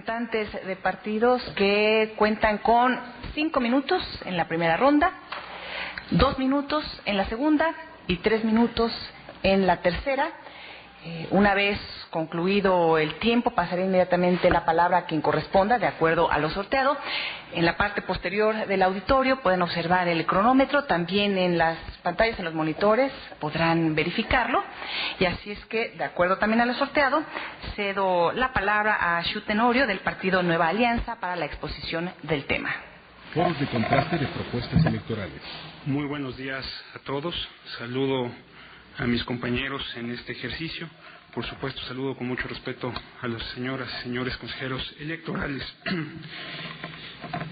Representantes de partidos que cuentan con 5 minutos en la primera ronda, 2 minutos en la segunda y 3 minutos en la tercera. Una vez concluido el tiempo, pasaré inmediatamente la palabra a quien corresponda, de acuerdo a lo sorteado. En la parte posterior del auditorio pueden observar el cronómetro, también en las pantallas, en los monitores, podrán verificarlo. Y así es que, de acuerdo también a lo sorteado, cedo la palabra a Xu Tenorio, del partido Nueva Alianza, para la exposición del tema. Foros de contraste de propuestas electorales. Muy buenos días a todos. Saludo a mis compañeros en este ejercicio. Por supuesto, saludo con mucho respeto a las señoras y señores consejeros electorales.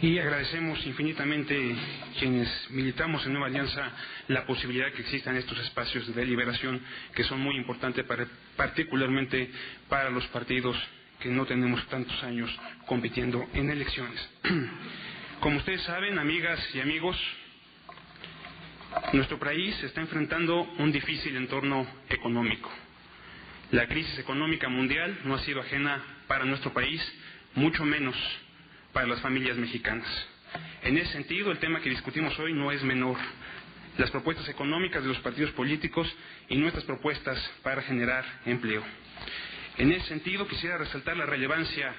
Y agradecemos infinitamente quienes militamos en Nueva Alianza la posibilidad que existan estos espacios de deliberación que son muy importantes particularmente para los partidos que no tenemos tantos años compitiendo en elecciones. Como ustedes saben, amigas y amigos, nuestro país está enfrentando un difícil entorno económico. La crisis económica mundial no ha sido ajena para nuestro país, mucho menos para las familias mexicanas. En ese sentido, el tema que discutimos hoy no es menor. Las propuestas económicas de los partidos políticos y nuestras propuestas para generar empleo. En ese sentido, quisiera resaltar la relevancia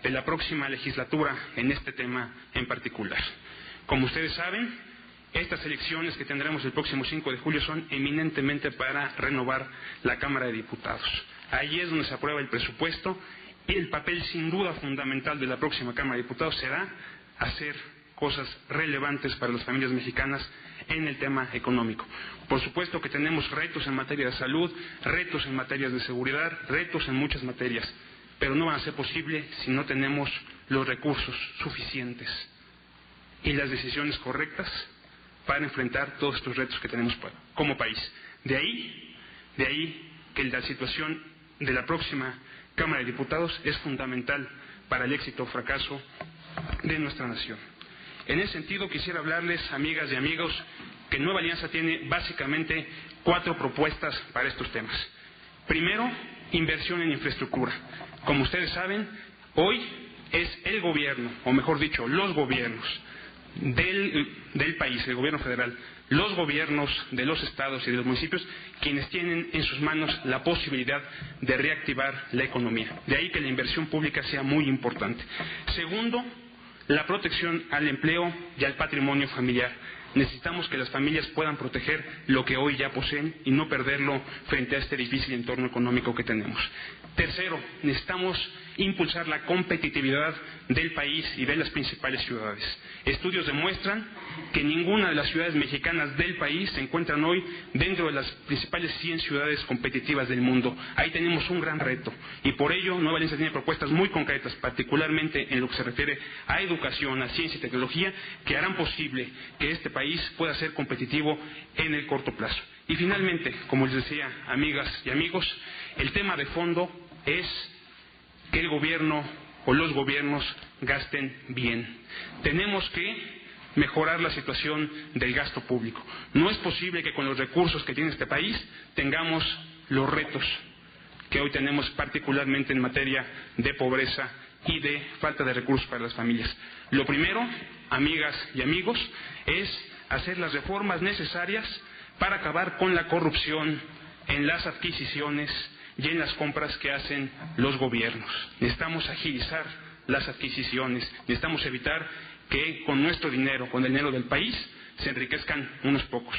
de la próxima legislatura en este tema en particular. Como ustedes saben, estas elecciones que tendremos el próximo 5 de julio son eminentemente para renovar la Cámara de Diputados. Ahí es donde se aprueba el presupuesto y el papel sin duda fundamental de la próxima Cámara de Diputados será hacer cosas relevantes para las familias mexicanas en el tema económico. Por supuesto que tenemos retos en materia de salud, retos en materia de seguridad, retos en muchas materias, pero no van a ser posibles si no tenemos los recursos suficientes y las decisiones correctas para enfrentar todos estos retos que tenemos como país. De ahí que la situación de la próxima Cámara de Diputados es fundamental para el éxito o fracaso de nuestra nación. En ese sentido, quisiera hablarles, amigas y amigos, que Nueva Alianza tiene básicamente 4 propuestas para estos temas. Primero, inversión en infraestructura. Como ustedes saben, hoy es el gobierno, o mejor dicho, los gobiernos del país, el gobierno federal, los gobiernos de los estados y de los municipios, quienes tienen en sus manos la posibilidad de reactivar la economía. De ahí que la inversión pública sea muy importante. Segundo, la protección al empleo y al patrimonio familiar. Necesitamos que las familias puedan proteger lo que hoy ya poseen y no perderlo frente a este difícil entorno económico que tenemos. Tercero, necesitamos impulsar la competitividad del país y de las principales ciudades. Estudios demuestran que ninguna de las ciudades mexicanas del país se encuentran hoy dentro de las principales 100 ciudades competitivas del mundo. Ahí tenemos un gran reto y por ello Nueva Alianza tiene propuestas muy concretas, particularmente en lo que se refiere a educación, a ciencia y tecnología, que harán posible que este país pueda ser competitivo en el corto plazo. Y finalmente, como les decía, amigas y amigos, el tema de fondo es que el gobierno o los gobiernos gasten bien. Tenemos que mejorar la situación del gasto público. No es posible que con los recursos que tiene este país tengamos los retos que hoy tenemos, particularmente en materia de pobreza y de falta de recursos para las familias. Lo primero, amigas y amigos, es hacer las reformas necesarias para acabar con la corrupción en las adquisiciones y en las compras que hacen los gobiernos. Necesitamos agilizar las adquisiciones, necesitamos evitar que con nuestro dinero, con el dinero del país, se enriquezcan unos pocos.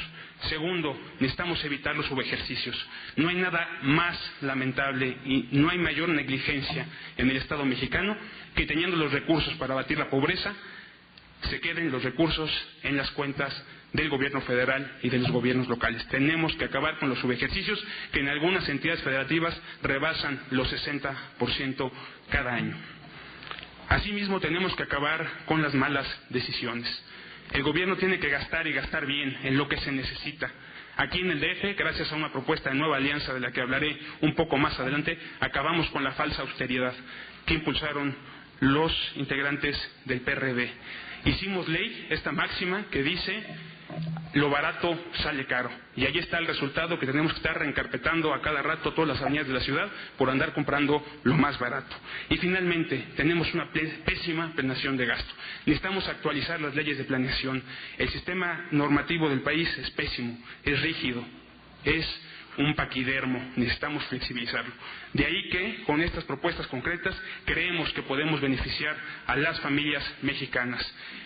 Segundo, necesitamos evitar los subejercicios. No hay nada más lamentable y no hay mayor negligencia en el Estado mexicano que teniendo los recursos para abatir la pobreza, se queden los recursos en las cuentas del gobierno federal y de los gobiernos locales. Tenemos que acabar con los subejercicios que en algunas entidades federativas rebasan los 60% cada año. Asimismo, tenemos que acabar con las malas decisiones. El gobierno tiene que gastar y gastar bien en lo que se necesita. Aquí en el DF, gracias a una propuesta de Nueva Alianza de la que hablaré un poco más adelante, acabamos con la falsa austeridad que impulsaron los integrantes del PRD. Hicimos ley esta máxima que dice: lo barato sale caro. Y ahí está el resultado, que tenemos que estar reencarpetando a cada rato todas las avenidas de la ciudad por andar comprando lo más barato. Y finalmente, tenemos una pésima planeación de gasto. Necesitamos actualizar las leyes de planeación. El sistema normativo del país es pésimo, es rígido, es un paquidermo, necesitamos flexibilizarlo. De ahí que, con estas propuestas concretas, creemos que podemos beneficiar a las familias mexicanas.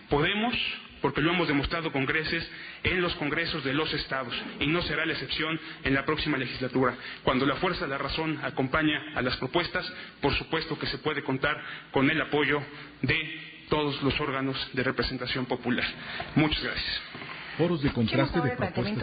Podemos, porque lo hemos demostrado con creces en los congresos de los estados, y no será la excepción en la próxima legislatura. Cuando la fuerza de la razón acompaña a las propuestas, por supuesto que se puede contar con el apoyo de todos los órganos de representación popular. Muchas gracias. Foros de contraste de propuestas